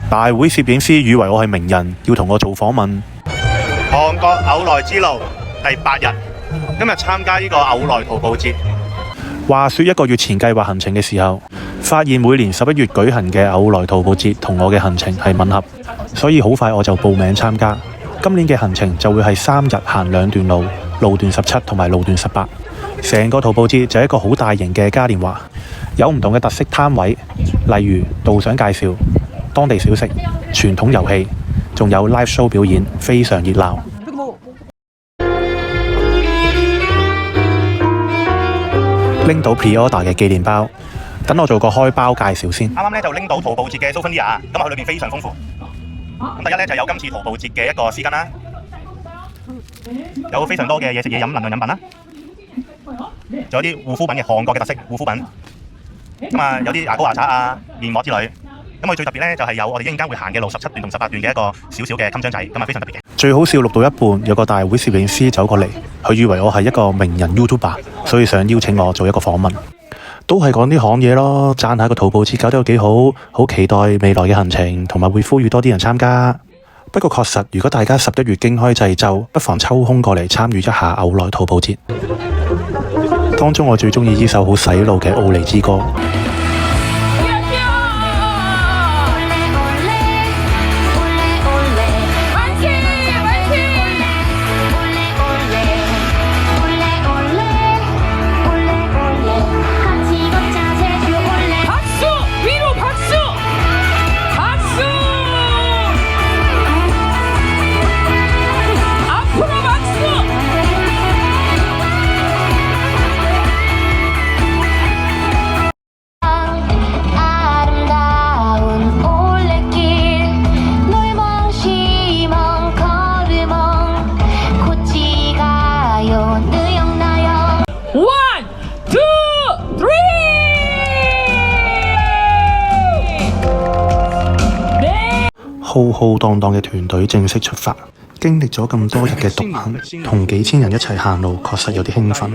大會攝影師以為我係名人，要同我做訪問。韓國牛來之路第8日，今日參加呢個牛來徒步節。話說1個月前計劃行程嘅時候，發現每年11月舉行嘅牛來徒步節同我嘅行程係吻合，所以好快我就報名參加。今年嘅行程就會係3日行2段路，路段17同埋路段18。成個徒步節就係一個好大型嘅嘉年華，有唔同嘅特色攤位，例如導賞介紹、當地小食、傳統遊戲，仲有 live show 表演，非常熱鬧。拎到 pre-order 嘅紀念包，等我做個開包介紹先。啱啱咧就拎到徒步節嘅 souvenir，咁佢裏邊非常豐富。咁第一咧就有今次徒步節嘅一個絲巾啦，有非常多嘅嘢食嘢飲能量飲品啦，仲有啲護膚品嘅韓國嘅特色護膚品。咁啊有啲牙膏牙刷啊、面膜之類。咁佢最特別咧就係有我哋一陣間會行嘅路17段同18段嘅一個小小嘅襟章仔，咁啊非常特別嘅。最好笑錄到一半，有個大會攝影師走過嚟，佢以為我係一個名人 YouTuber， 所以想邀請我做一個訪問。都係講啲行嘢咯，讚下個徒步節搞得有幾好，好期待未來嘅行程，同埋會呼籲多啲人參加。不過確實，如果大家11月經開濟州，不妨抽空過嚟參與一下牛來徒步節。當中我最中意呢首好洗腦嘅奧尼之歌。浩浩蕩蕩嘅團隊正式出發，經歷咗咁多日嘅獨行，同幾千人一齊行路，確實有啲興奮。